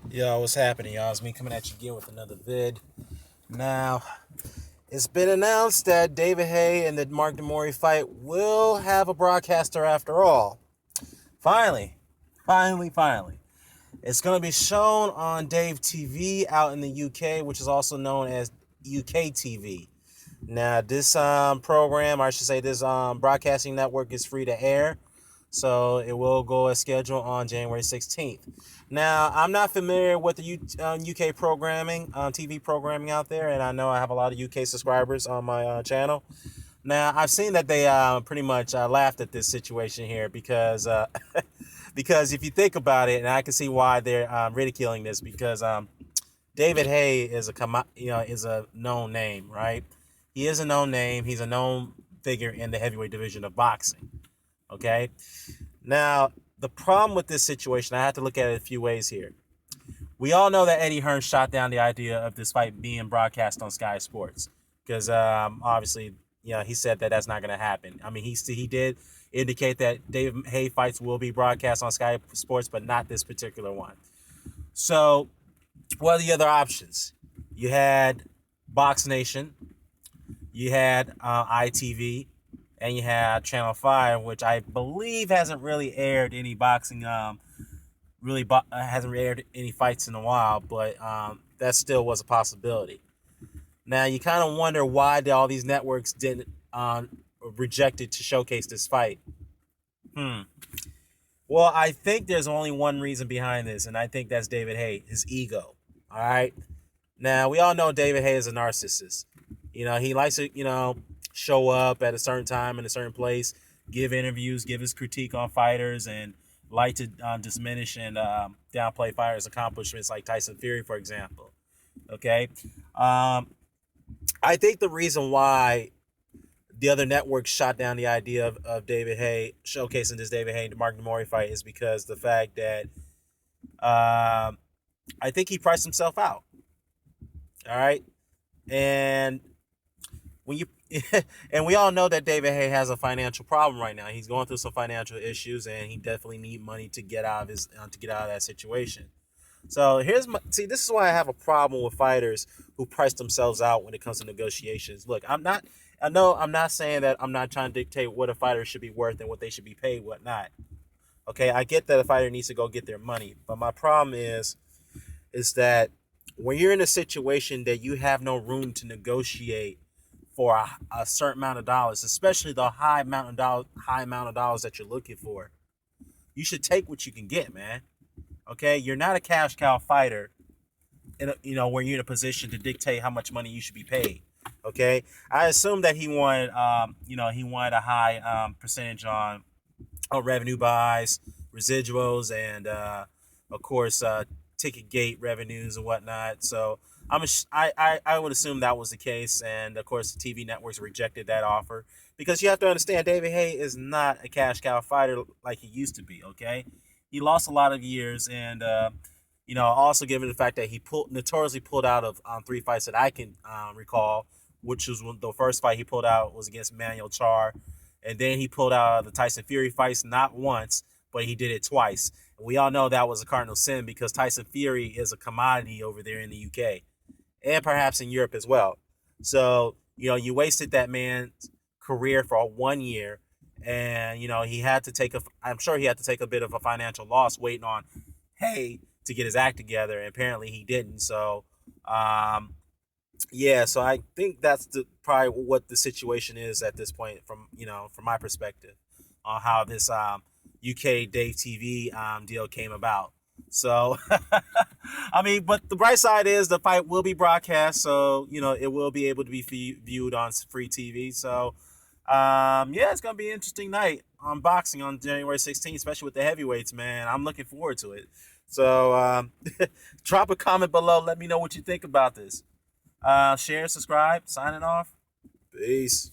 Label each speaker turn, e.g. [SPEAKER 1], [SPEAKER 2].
[SPEAKER 1] Yo, what's happening, y'all? It's me coming at you again with another vid. Now, it's been announced that David Haye and the Mori fight will have a broadcaster after all. Finally. It's going to be shown on Dave TV out in the UK, which is also known as UKTV. Now, this program, or I should say this broadcasting network, is free to air. So it will go as scheduled on January 16th. Now, I'm not familiar with the UK programming, TV programming out there, and I know I have a lot of UK subscribers on my channel. Now, I've seen that they pretty much laughed at this situation here because because if you think about it, and I can see why they're ridiculing this, because David Haye is is a known name, right? He is a known name. He's a known figure in the heavyweight division of boxing. Okay. Now, the problem with this situation, I have to look at it a few ways here. We all know that Eddie Hearn shot down the idea of this fight being broadcast on Sky Sports because obviously, he said that that's not going to happen. I mean, he did indicate that David Haye fights will be broadcast on Sky Sports, but not this particular one. So, what are the other options? You had Box Nation, you had ITV, and you had Channel 5, which I believe hasn't really aired any boxing, hasn't aired any fights in a while, but that still was a possibility. Now, you kind of wonder why all these networks didn't rejected to showcase this fight. Well, I think there's only one reason behind this, and I think that's David Haye, his ego. All right? Now, we all know David Haye is a narcissist. He likes to, show up at a certain time in a certain place, give interviews, give his critique on fighters, and like to diminish and downplay fighters' accomplishments, like Tyson Fury, for example. Okay, I think the reason why the other networks shot down the idea of David Haye showcasing this David Haye and Mori fight is because the fact that I think he priced himself out. All right, and when you and we all know that David Haye has a financial problem right now. He's going through some financial issues, and he definitely need money to get out of that situation. So this is why I have a problem with fighters who price themselves out when it comes to negotiations. Look, I'm not saying that I'm not trying to dictate what a fighter should be worth and what they should be paid, whatnot. Okay, I get that a fighter needs to go get their money, but my problem is that when you're in a situation that you have no room to negotiate for a certain amount of dollars, especially the high amount of dollars that you're looking for, you should take what you can get, man. Okay, you're not a cash cow fighter, where you're in a position to dictate how much money you should be paid. Okay, I assume that he wanted, he wanted a high percentage on revenue buys, residuals, and of course ticket gate revenues and whatnot. So I would assume that was the case, and of course the TV networks rejected that offer because you have to understand David Haye is not a cash cow fighter like he used to be. Okay, he lost a lot of years, and also given the fact that he notoriously pulled out of 3 fights that I can recall, which was the first fight he pulled out was against Manuel Char, and then he pulled out of the Tyson Fury fights not once, but he did it twice. And we all know that was a cardinal sin because Tyson Fury is a commodity over there in the UK and perhaps in Europe as well. So, you wasted that man's career for 1 year, and, I'm sure he had to take a bit of a financial loss waiting on Haye to get his act together, and apparently he didn't. So, so I think that's probably what the situation is at this point from my perspective on how this UK Dave TV deal came about. So, I mean, but the bright side is the fight will be broadcast, so it will be able to be viewed on free TV. So, it's gonna be an interesting night on boxing on January 16th, especially with the heavyweights. Man, I'm looking forward to it. So, drop a comment below. Let me know what you think about this. Share, subscribe. Signing off. Peace.